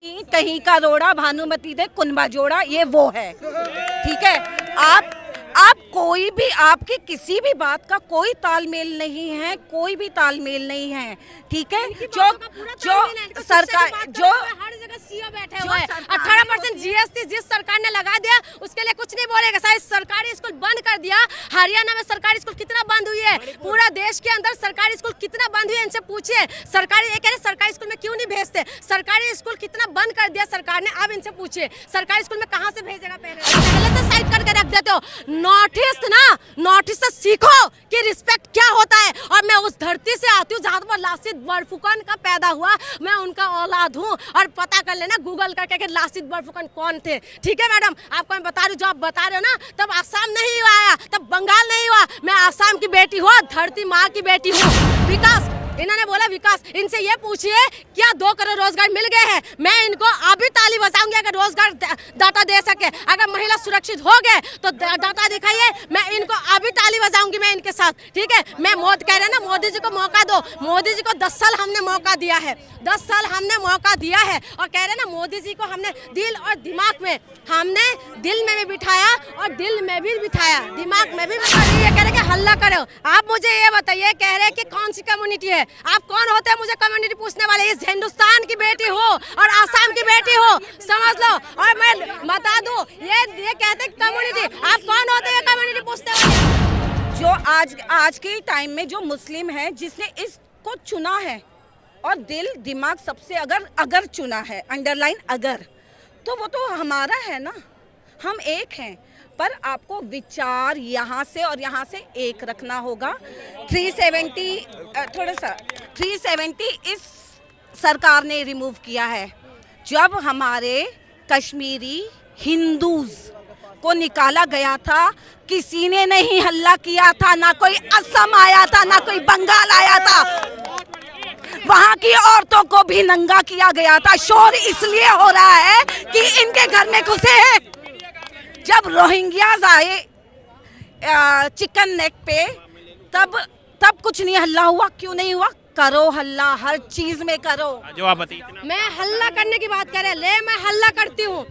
कहीं का रोड़ा भानुमती दे कुनबा जोड़ा, ये वो है। ठीक है, आप कोई भी, आपकी किसी भी बात का कोई तालमेल नहीं है, कोई भी तालमेल नहीं है। ठीक है, जो सरकार, जो हर जगह सीओ बैठे हुए हैं, 18% जीएसटी जिस सरकार ने लगा दिया उसके लिए कुछ नहीं बोलेगा। शायद सरकारी स्कूल बंद कर दिया। हरियाणा में सरकारी स्कूल कितना बंद हुई है, पूरा देश के अंदर सरकारी स्कूल कितना बंद हुई है, इनसे पूछिए। सरकारी ये कह रहे सरकारी स्कूल में क्यों नहीं भेजते, सरकारी स्कूल कितना बंद कर दिया सरकार ने, अब इनसे पूछिए सरकारी स्कूल में कहाँ से भेजेगा। पहले से साइड करके रख देते हो। नॉर्थ ईस्ट ना, नॉर्थ ईस्ट से सीखो कि रिस्पेक्ट क्या होता है। और मैं उस धरती से आती हूँ जहाँ पर लासित बरफुकन का पैदा हुआ, मैं उनका औलाद हूँ। और पता कर लेना गूगल करके कि लासित बरफुकन कौन थे। ठीक है मैडम, आपको मैं बता रही हूँ, जो आप बता रहे हो ना, तब आसाम नहीं आया, तब बंगाल नहीं हुआ। मैं आसाम की बेटी हूँ, धरती माँ की बेटी हूँ। विकास, इन्होंने बोला विकास, इनसे ये पूछिए क्या 2 करोड़ रोजगार मिल गए हैं। मैं इनको अभी ताली बजाऊंगी अगर रोजगार डाटा दे सके। अगर महिला सुरक्षित हो गए तो डाटा दिखाइए, मैं इनको अभी ताली बजाऊंगी मैं इनके साथ। ठीक है, मैं कह रहे ना मोदी जी को मौका दो। मोदी जी को 10 साल हमने मौका दिया है, 10 साल हमने मौका दिया है। और कह रहे ना मोदी जी को हमने दिल और दिमाग में, हमने दिल में भी बिठाया और दिल में भी बिठाया, दिमाग में भी बिठाया। ये कह रहे कि हल्ला करो। आप मुझे ये बताइए, कह रहे कि कौन सी कम्युनिटी है, आप कौन होते हैं मुझे कम्युनिटी पूछने वाले। इस हिंदुस्तान की बेटी हो और आसाम की बेटी हो, समझ लो। और मैं बता दूं, ये कहते हैं कम्युनिटी, आप कौन होते हैं कम्युनिटी पूछने वाले। जो आज के टाइम में जो मुस्लिम है, जिसने इसको चुना है और दिल दिमाग सबसे अगर चुना है, अंडरलाइन अगर, तो वो तो हमारा है ना, हम एक हैं। पर आपको विचार यहाँ से और यहाँ से एक रखना होगा। 370 इस सरकार ने रिमूव किया है। जब हमारे कश्मीरी हिंदूज को निकाला गया था, किसी ने नहीं हल्ला किया था, ना कोई असम आया था, ना कोई बंगाल आया था। वहाँ की औरतों को भी नंगा किया गया था। शोर इसलिए हो रहा है कि इनके घर में घुसे हैं। जब रोहिंग्याज आए चिकन नेक पे, तब कुछ नहीं हल्ला हुआ। क्यों नहीं हुआ? करो हल्ला, हर चीज में करो। जो आप बताइए, मैं हल्ला करने की बात कर रहे, ले मैं हल्ला करती हूँ,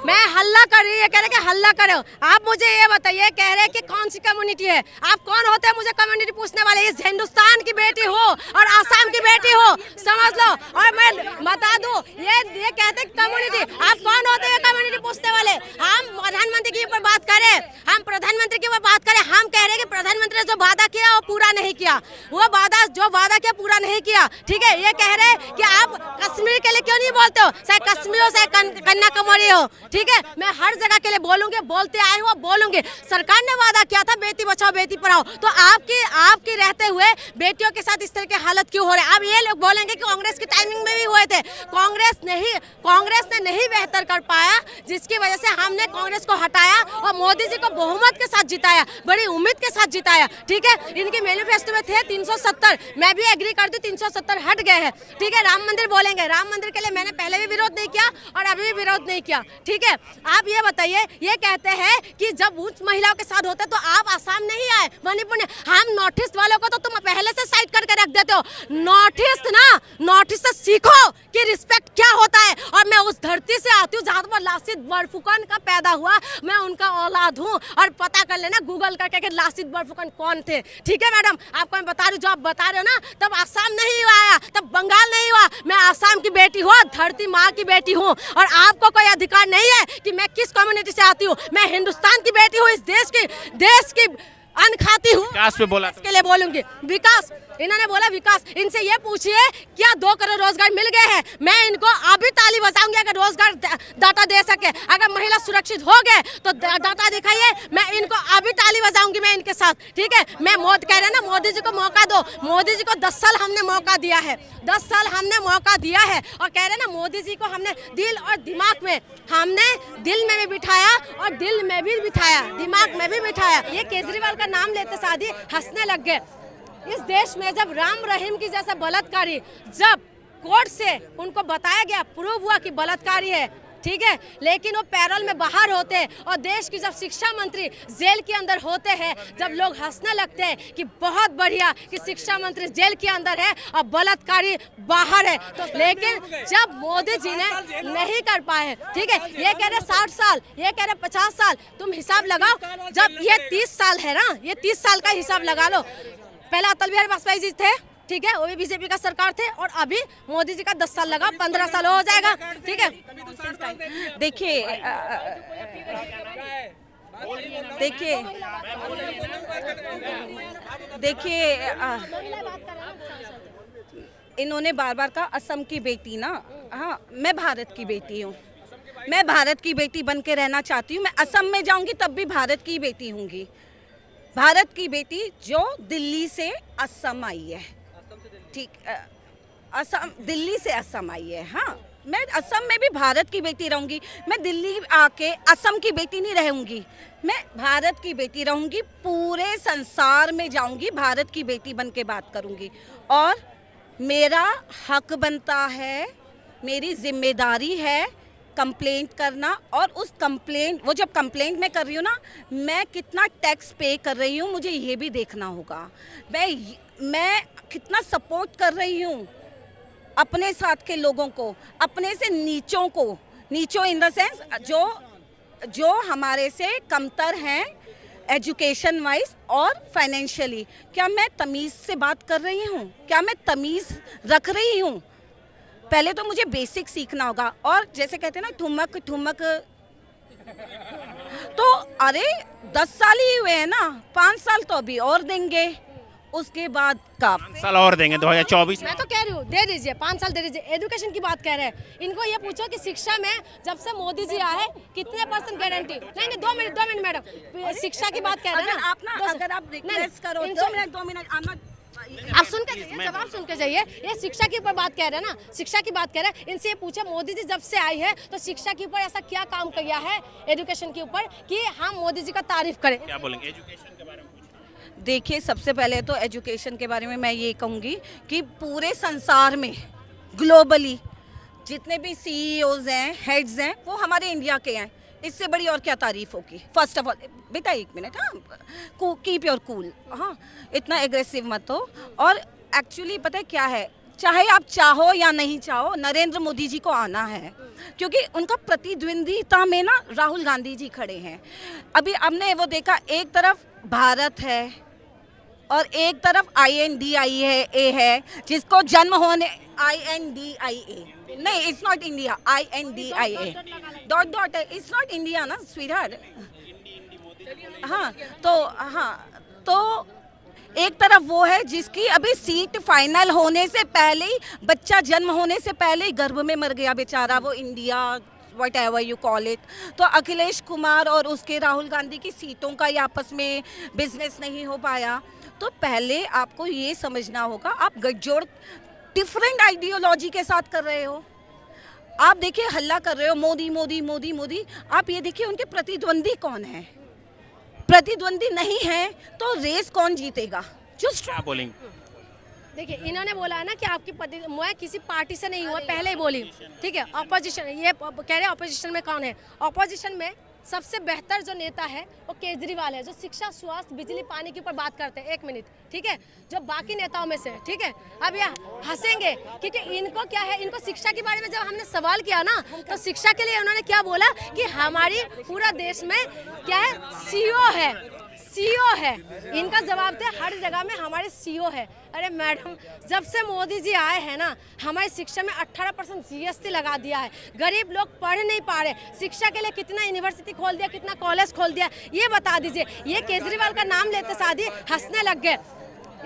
मैं हल्ला कर रही है, कह रहे कि हल्ला करो। आप मुझे ये बताइए, कह रहे कि कौन सी कम्युनिटी है, आप कौन होते हैं मुझे कम्युनिटी पूछने वाले। इस हिंदुस्तान की बेटी हो और आसाम की बेटी हो, समझ लो। और मैं बता दूं, ये कहते कम्युनिटी, आप कौन होते हैं कम्युनिटी पूछने वाले। हम प्रधानमंत्री के ऊपर बात करें, हम प्रधानमंत्री के ऊपर बात करें, हम कह रहे कि प्रधानमंत्री ने जो वादा किया वो पूरा नहीं किया, वो वादा क्या पूरा नहीं किया। ठीक है, ये कह रहे कि आप कश्मीर के लिए क्यों नहीं बोलते हो, चाहे कश्मीर हो चाहे कन्याकुमारी हो। ठीक है, मैं हर जगह के लिए बोलूंगी, बोलते आए हुआ बोलूंगी। सरकार ने वादा किया था बेटी बचाओ बेटी पढ़ाओ, तो आपकी रहते हुए बेटियों के साथ इस तरह की हालत क्यों हो रही है। अब ये लोग बोलेंगे कि कांग्रेस की टाइमिंग में भी हुए थे, कांग्रेस ने नहीं बेहतर कर पाया, जिसकी वजह से हमने कांग्रेस को हटाया और मोदी जी को बहुमत के साथ जिताया, बड़ी उम्मीद के साथ जिताया। ठीक है, इनके मैनिफेस्टो में थे 370, मैं भी एग्री कर दूं 370 हट गए हैं। ठीक है, राम मंदिर बोलेंगे, राम मंदिर के लिए मैंने पहले भी विरोध नहीं किया और अभी भी विरोध नहीं किया। ठीक है, आप ये बताइए, ये कहते हैं कि जब उच्च महिलाओं के साथ होते तो आप आसाम नहीं आए, मणिपुर ने। हम नॉर्थ ईस्ट वालों को तो तुम पहले से साइड करके रख देते हो। नॉर्थ ईस्ट ना, नॉर्थ ईस्ट से सीखो कि रिस्पेक्ट क्या होता है। और मैं उस धरती से आती हूँ जहाँ पर लासित बरफुकन का पैदा हुआ, मैं उनका औलाद हूँ। और पता कर लेना गूगल करके कि लासित बरफुकन कौन थे। ठीक है मैडम, आपको मैं बता रही हूँ, जो आप बता रहे हो ना, तब आसाम नहीं आया, तब बंगाल नहीं हुआ। मैं आसाम की बेटी हूँ, धरती माँ की बेटी हूँ। और आपको कोई अधिकार नहीं है कि मैं किस कम्युनिटी से आती हूँ। मैं हिंदुस्तान की बेटी हूँ, इस देश की अन्न खाती हूँ। विकास पे बोला, इसके लिए बोलूंगी। विकास, इन्होंने बोला विकास, इनसे ये पूछिए क्या 2 करोड़ रोजगार मिल गए हैं। मैं इनको अभी ताली बजाऊंगी अगर रोजगार डाटा दे सके। अगर महिला सुरक्षित हो गए तो डाटा दिखाइए, मैं इनको अभी ताली बजाऊंगी मैं इनके साथ। ठीक है, मैं कह रहे ना मोदी जी को मौका दो। मोदी जी को 10 साल हमने मौका दिया है, 10 साल हमने मौका दिया है। और कह रहे ना मोदी जी को हमने दिल और दिमाग में, हमने दिल में भी बिठाया और दिल में भी बिठाया, दिमाग में भी बिठाया। ये केजरीवाल का नाम लेते साथ ही हंसने लग गए। इस देश में जब राम रहीम की जैसा बलात्कारी, जब कोर्ट से उनको बताया गया, प्रूव हुआ कि बलात्कारी है, ठीक है, लेकिन वो पैरोल में बाहर होते हैं और देश की जब शिक्षा मंत्री जेल के अंदर होते हैं, जब लोग हंसने लगते हैं कि बहुत बढ़िया कि शिक्षा मंत्री जेल के अंदर है और बलात्कारी बाहर है, तो लेकिन जब मोदी जी ने नहीं कर पाए, ठीक है, ये कह रहे 60 साल, ये कह रहे 50 साल, तुम हिसाब लगाओ, जब ये 30 साल है ना, ये 30 साल का हिसाब लगा लो। पहले अटल बिहारी वाजपेयी जी थे, ठीक है, वो भी बीजेपी का सरकार थे, और अभी मोदी जी का 10 साल लगा, 15 साल हो जाएगा, ठीक है। देखिए देखिए देखिए इन्होंने बार बार कहा असम की बेटी ना, हाँ मैं भारत की बेटी हूँ, मैं भारत की बेटी बन के रहना चाहती हूँ। मैं असम में जाऊंगी तब भी भारत की बेटी होंगी, भारत की बेटी जो दिल्ली से असम आई है, ठीक, असम दिल्ली से असम आई है, हाँ मैं असम में भी भारत की बेटी रहूंगी, मैं दिल्ली आके असम की बेटी नहीं रहूंगी, मैं भारत की बेटी रहूंगी, पूरे संसार में जाऊंगी, भारत की बेटी बन के बात करूंगी, और मेरा हक बनता है, मेरी जिम्मेदारी है कंप्लेंट करना, और उस कंप्लेंट, वो जब कंप्लेंट मैं कर रही हूँ ना, मैं कितना टैक्स पे कर रही हूँ मुझे ये भी देखना होगा, मैं कितना सपोर्ट कर रही हूँ अपने साथ के लोगों को, अपने से नीचों को, नीचों इन द सेंस जो हमारे से कमतर हैं एजुकेशन वाइज और फाइनेंशियली। क्या मैं तमीज़ से बात कर रही हूँ? क्या मैं तमीज़ रख रही हूँ? पहले तो मुझे बेसिक सीखना होगा, और जैसे कहते हैं ना ठुमक ठुमक, तो अरे 10 साल ही हुए हैं ना, 5 साल तो अभी और देंगे, उसके बाद का 5 साल और देंगे 2024 में। मैं तो कह रही हूँ दे दीजिए, 5 साल दे दीजिए। एजुकेशन की बात कह रहे हैं, इनको ये पूछो कि शिक्षा में जब से मोदी जी आए कितने % गारंटी? नहीं 2 मिनट मैडम, शिक्षा की बात कह रहे हैं ना, अगर आप रिक्वेस्ट करो 2 मिनट आप सुन के जाइए, जवाब सुन के जाइए। ये शिक्षा के ऊपर बात कह रहे हैं ना, शिक्षा की बात कह रहे हैं, इनसे ये पूछे मोदी जी जब से आई है तो शिक्षा के ऊपर ऐसा क्या काम किया है एजुकेशन के ऊपर कि हम मोदी जी का तारीफ करें। क्या बोलेंगे एजुकेशन के बारे में? देखिए सबसे पहले तो एजुकेशन के बारे में मैं ये कहूँगी कि पूरे संसार में ग्लोबली जितने भी CEOs हैं, हेड्स हैं, वो हमारे इंडिया के हैं, इससे बड़ी और क्या तारीफ होगी। फर्स्ट ऑफ ऑल बेटा 1 मिनट, हाँ कीप योर कूल, हाँ इतना एग्रेसिव मत हो। और एक्चुअली पता है क्या है, चाहे आप चाहो या नहीं चाहो नरेंद्र मोदी जी को आना है, क्योंकि उनका प्रतिद्वंदिता में ना राहुल गांधी जी खड़े हैं। अभी हमने वो देखा, एक तरफ भारत है और एक तरफ INDIA है, जिसको जन्म होने INDIA नहीं, it's not India, INDIA dot है, इट्स नॉट इंडिया ना स्वीटहार्ट। हाँ तो एक तरफ वो है जिसकी अभी सीट फाइनल होने से पहले ही, बच्चा जन्म होने से पहले ही गर्भ में मर गया बेचारा, वो India whatever you call it। तो अखिलेश कुमार और उसके राहुल गांधी की सीटों का ही आपस में बिजनेस नहीं हो पाया। तो पहले आपको ये समझना होगा, आप गठजोड़ डिफरेंट आइडियोलॉजी के साथ कर रहे हो। आप देखिए हल्ला कर रहे हो मोदी मोदी मोदी मोदी, आप ये देखिए उनके प्रतिद्वंदी कौन है, प्रतिद्वंदी नहीं है तो रेस कौन जीतेगा? क्या बोलेंगे? देखिए इन्होंने बोला है ना कि आपकी मैं किसी पार्टी से नहीं हुआ, पहले ही बोली, ठीक है। ऑपोजिशन, ये कह रहे हैं ऑपोजिशन में कौन है? ऑपोजिशन में सबसे बेहतर जो नेता है वो केजरीवाल है, जो शिक्षा, स्वास्थ्य, बिजली, पानी के ऊपर बात करते हैं। 1 मिनट, ठीक है, जो बाकी नेताओं में से, ठीक है। अब यह हंसेंगे क्योंकि इनको क्या है, इनको शिक्षा के बारे में जब हमने सवाल किया ना, तो शिक्षा के लिए उन्होंने क्या बोला कि हमारी पूरा देश में क्या है, CEO है। इनका जवाब थे हर जगह में हमारे CEO है। अरे मैडम, जब से मोदी जी आए हैं ना, हमारी शिक्षा में 18% GST लगा दिया है। गरीब लोग पढ़ नहीं पा रहे, शिक्षा के लिए कितना यूनिवर्सिटी खोल दिया, कितना कॉलेज खोल दिया, ये बता दीजिए। ये केजरीवाल का नाम लेते साथ ही हंसने लग गए।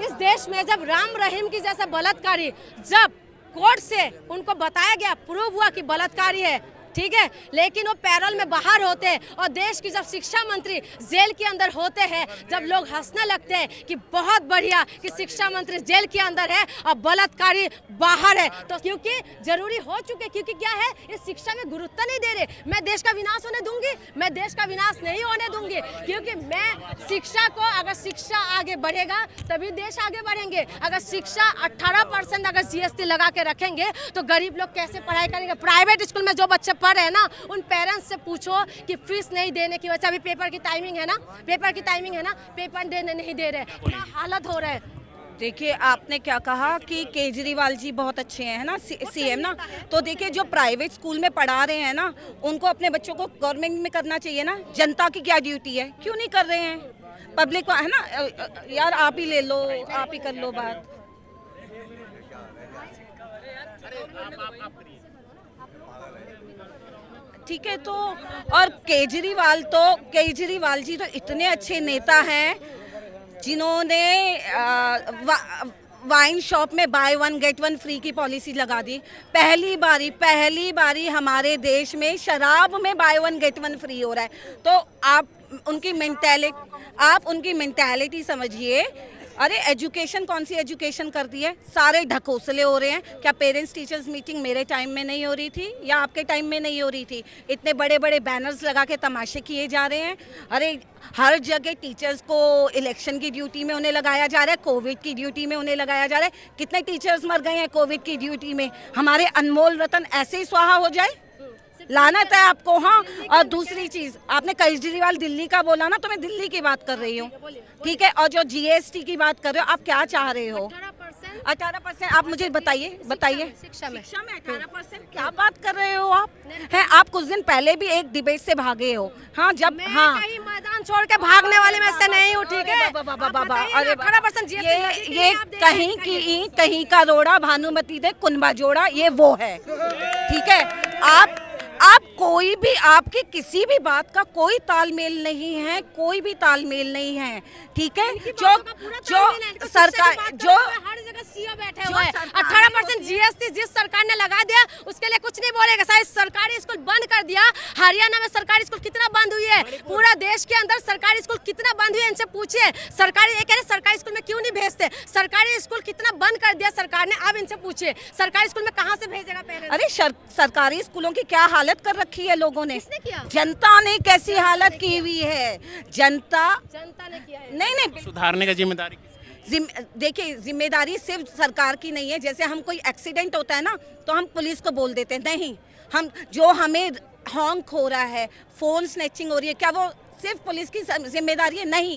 इस देश में जब राम रहीम की जैसा बलात्कारी, जब कोर्ट से उनको बताया गया, प्रूव हुआ कि बलात्कारी है, ठीक है, लेकिन वो पैरोल में बाहर होते हैं और देश की जब शिक्षा मंत्री जेल के अंदर होते हैं, जब लोग हंसने लगते हैं कि बहुत बढ़िया कि शिक्षा मंत्री जेल के अंदर है और बलात्कारी बाहर है, तो क्योंकि जरूरी हो चुके, क्योंकि क्या है, इस शिक्षा में गुरुत्व नहीं दे रहे। मैं देश का विनाश होने दूंगी? मैं देश का विनाश नहीं होने दूंगी, क्योंकि मैं शिक्षा को, अगर शिक्षा आगे बढ़ेगा तभी देश आगे बढ़ेंगे। अगर शिक्षा 18% अगर GST लगा के रखेंगे तो गरीब लोग कैसे पढ़ाई करेंगे? प्राइवेट स्कूल में जो बच्चे पढ़ रहे हैं ना, उन पेरेंट्स से पूछो कि फीस नहीं देने की वजह से, अभी पेपर की टाइमिंग है ना, पेपर देने नहीं दे रहे, क्या हालत हो रहा है। देखिए आपने क्या कहा कि केजरीवाल जी बहुत अच्छे हैं ना, सीएम ना, तो देखिए जो प्राइवेट स्कूल में पढ़ा रहे हैं ना, उनको अपने बच्चों को गवर्नमेंट में करना चाहिए ना। जनता की क्या ड्यूटी है, क्यों नहीं कर रहे हैं? पब्लिक है ना यार, आप ही ले लो, आप ही कर लो बात। ठीक है, तो और केजरीवाल जी तो इतने अच्छे नेता हैं जिन्होंने वाइन शॉप में by one get one free की पॉलिसी लगा दी। पहली बारी हमारे देश में शराब में by one get one free हो रहा है। तो आप उनकी मेंटालिटी समझिए। अरे एजुकेशन, कौन सी एजुकेशन कर दी है? सारे ढकोसले हो रहे हैं। क्या पेरेंट्स टीचर्स मीटिंग मेरे टाइम में नहीं हो रही थी या आपके टाइम में नहीं हो रही थी? इतने बड़े बड़े बैनर्स लगा के तमाशे किए जा रहे हैं। अरे हर जगह टीचर्स को इलेक्शन की ड्यूटी में उन्हें लगाया जा रहा है, कोविड की ड्यूटी में उन्हें लगाया जा रहा है। कितने टीचर्स मर गए हैं कोविड की ड्यूटी में? हमारे अनमोल रतन ऐसे ही स्वाहा हो जाए? लानत है आपको। हाँ, और दूसरी चीज, आपने केजरीवाल दिल्ली का बोला ना, तो मैं दिल्ली की बात कर रही हूँ, ठीक है। और जो जीएसटी की बात कर रहे हो, आप क्या चाह रहे हो? 18%। आप मुझे बताइए शिक्षा में 18%? क्या बात कर रहे हो आप? हैं, आप कुछ दिन पहले भी एक डिबेट से भागे हो। हाँ, जब कहीं मैदान छोड़ के भागने वाले में से नहीं हूँ, ठीक है। अरे 18% ये कहीं का रोड़ा भानुमती दे कुनबा जोड़ा, ये वो है, ठीक है। आप कोई भी, आपकी किसी भी बात का कोई तालमेल नहीं है, कोई भी तालमेल नहीं है, ठीक है। जो सरकार, जो हर जगह सीओ बैठे हुए हैं, 18% जीएसटी जिस सरकार ने लगा दिया उसके लिए कुछ नहीं बोलेगा। शायद सरकारी स्कूल बंद कर दिया। हरियाणा में सरकारी स्कूल कितना बंद हुई है? पूरा देश के अंदर सरकारी स्कूल कितना बंद हुई है, इनसे पूछिए। सरकारी स्कूल में क्यों नहीं भेजते? सरकारी स्कूल कितना बंद कर दिया सरकार ने, अब इनसे पूछिए सरकारी स्कूल में कहाँ से भेजेगा पेरेंट्स? अरे सरकारी स्कूलों की क्या हालत कर रखी है लोगों ने? किसने किया? जनता ने कैसी हालत की हुई है? जनता ने किया है। नहीं, सुधारने की जिम्मेदारी देखिए जिम्मेदारी सिर्फ सरकार की नहीं है। जैसे हम कोई एक्सीडेंट होता है ना, तो हम पुलिस को बोल देते हैं, नहीं, हम जो हमें हॉन्क हो रहा है, फोन स्नैचिंग हो रही है, क्या वो सिर्फ पुलिस की जिम्मेदारी है? नहीं,